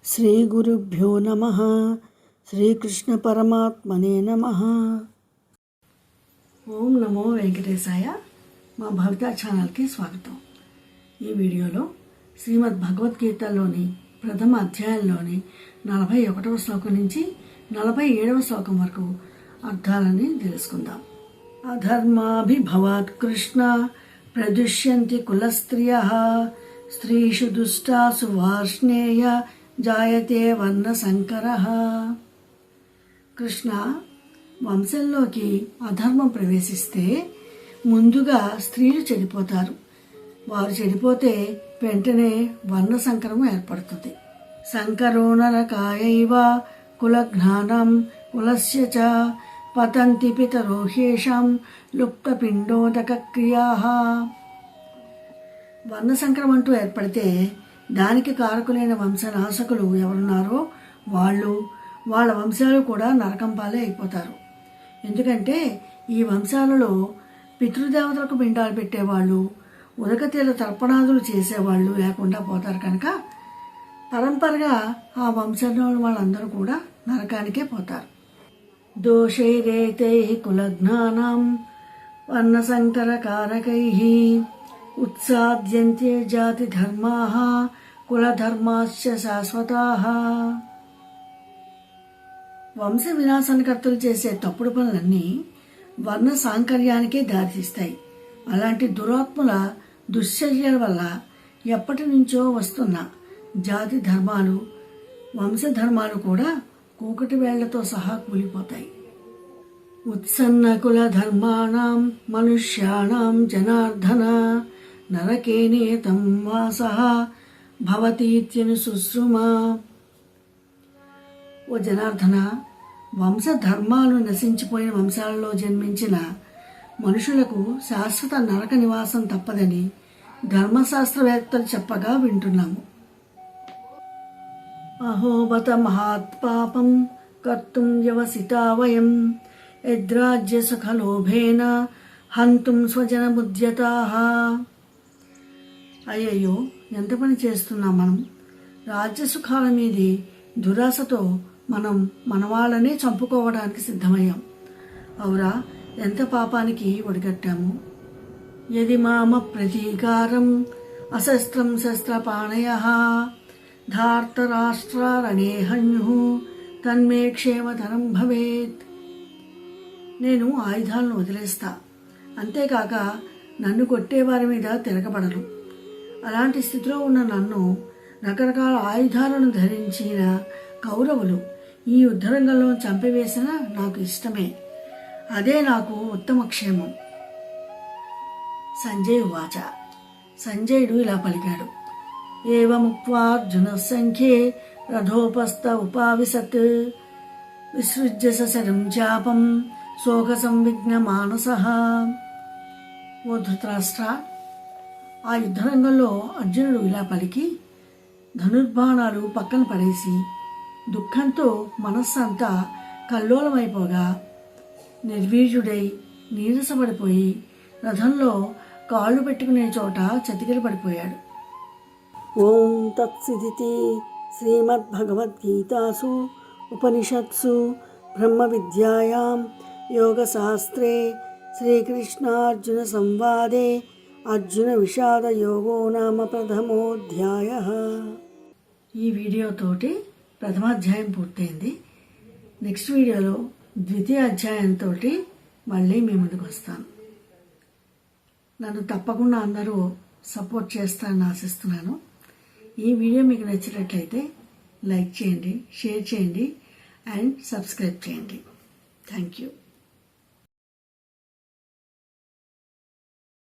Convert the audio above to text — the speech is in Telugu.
శ్రీ గురుభ్యో నమః. శ్రీకృష్ణ పరమాత్మనే నమః. ఓం నమో వెంకటేశాయ. మా భవిత ఛానల్కి స్వాగతం. ఈ వీడియోలో శ్రీమద్ భగవద్గీతలోని ప్రథమ అధ్యాయంలోని 41వ శ్లోకం నుంచి 47వ శ్లోకం వరకు అర్థాలని తెలుసుకుందాం. అధర్మాభిభవాత్ కృష్ణ ప్రదుష్యంతి కులస్త్రియః స్త్రీషు దుష్టాసు వార్ష్ణేయ జాయతే వర్ణ సంకరః. కృష్ణ, వంశంలోకి అధర్మం ప్రవేశిస్తే ముందుగా స్త్రీలు చెడిపోతారు. వారు చెడిపోతే వెంటనే వర్ణ సంకరం ఏర్పడుతుంది. సంకరో నరకాయైవ కులజ్ఞానం కులస్య చ పతంతి పితరో హ్యేషాం లుప్తపిండోదక క్రియాః. వర్ణ సంకరం అంటూ ఏర్పడితే దానికి కారకులైన వంశనాశకులు ఎవరున్నారో వాళ్ళ వంశాలు కూడా నరకం పాలే అయిపోతారు. ఎందుకంటే ఈ వంశాలలో పితృదేవతలకు పిండాలు పెట్టేవాళ్ళు, ఉదకతీల తర్పణాదులు చేసేవాళ్ళు లేకుండా పోతారు. కనుక పరంపరగా ఆ వంశంలో వాళ్ళందరూ కూడా నరకానికే పోతారు. దోషైరేతై కులజ్ఞానం వర్ణసంకర కారకైః ఉత్సాద్యంతే జాతి ధర్మాః కులధర్మాశ్చ శాశ్వతాః. వంశ వినాశనకర్తలు చేసే తప్పుడు పనులన్నీ వర్ణ సాంకర్యానికే దారితీస్తాయి. అలాంటి దురాత్ముల దుశ్చర్యల వల్ల ఎప్పటి నుంచో వస్తున్న జాతి ధర్మాలు, వంశధర్మాలు కూడా కూకటి వేళ్లతో సహా కూలిపోతాయి. ఉత్సన్న కుల ధర్మాణం మనుష్యాణం జనార్దన నరకేనేతం వాసః భవతీత్యను శుశ్రుమ. ఓ జనార్దన, వంశధర్మాలు నశించిపోయిన వంశాలలో జన్మించిన మనుషులకు శాశ్వత నరక నివాసం తప్పదని ధర్మశాస్త్రవేత్తలు చెప్పగా వింటున్నాము. అహోబత మహాత్పాపం కర్తుం వ్యవసితా వయం యద్రాజ్య సుఖలోభేన హంతుం స్వజనముద్యతాః. అయ్యయ్యో, ఎంత పని చేస్తున్నాం మనం! రాజ్యసుఖాల మీది దురాశతో మనం మనవాళ్ళనే చంపుకోవడానికి సిద్ధమయ్యాం. అవురా, ఎంత పాపానికి ఒడిగట్టాము! యది మామ ప్రతీకారం అశస్త్రం శస్త్రపాణయః ధార్తరాష్ట్రారణే హన్యుః తన్మే క్షేమతరం భవేత్. నేను ఆయుధాలను వదిలేస్తా, అంతేకాక నన్ను కొట్టేవారి మీద తిరగబడను. అలాంటి స్థితిలో ఉన్న నన్ను రకరకాల ఆయుధాలను ధరించిన కౌరవులు ఈ యుద్ధరంగంలో చంపివేసిన నాకు ఇష్టమే. అదే నాకు ఉత్తమ క్షేమం. సంజయ్ ఉవాచ. సంజయుడు ఇలా పలికాడు. ఏవముక్త్వా అర్జునః సంఖ్యే రథోపస్థ ఉపావిశత్ విసృజ్య సశరం చాపం శోక సంవిఘ్న మానసః. ఓ ధృతరాష్ట్ర, ఆ యుద్ధరంగంలో అర్జునుడు ఇలా పలికి ధనుర్బాణాలు పక్కన పడేసి దుఃఖంతో మనస్సంతా కల్లోలమైపోగా నిర్వీర్యుడై నీరసపడిపోయి రథంలో కాళ్ళు పెట్టుకునే చోట చతికిల పడిపోయాడు. ఓం తత్సిదితి శ్రీమద్భగవద్గీతాసు ఉపనిషత్సు బ్రహ్మ విద్యాయాం యోగశాస్త్రే శ్రీకృష్ణార్జున సంవాదే అర్జున విషాద యోగో నామ ప్రథమోధ్యాయః. ఈ వీడియోతోటి ప్రథమాధ్యాయం పూర్తయింది. నెక్స్ట్ వీడియోలో ద్వితీయ అధ్యాయంతో మళ్ళీ మీ ముందుకు వస్తాను. నన్ను తప్పకుండా అందరూ సపోర్ట్ చేస్తారని ఆశిస్తున్నాను. ఈ వీడియో మీకు నచ్చినట్లయితే లైక్ చేయండి, షేర్ చేయండి అండ్ సబ్స్క్రైబ్ చేయండి. Thank you.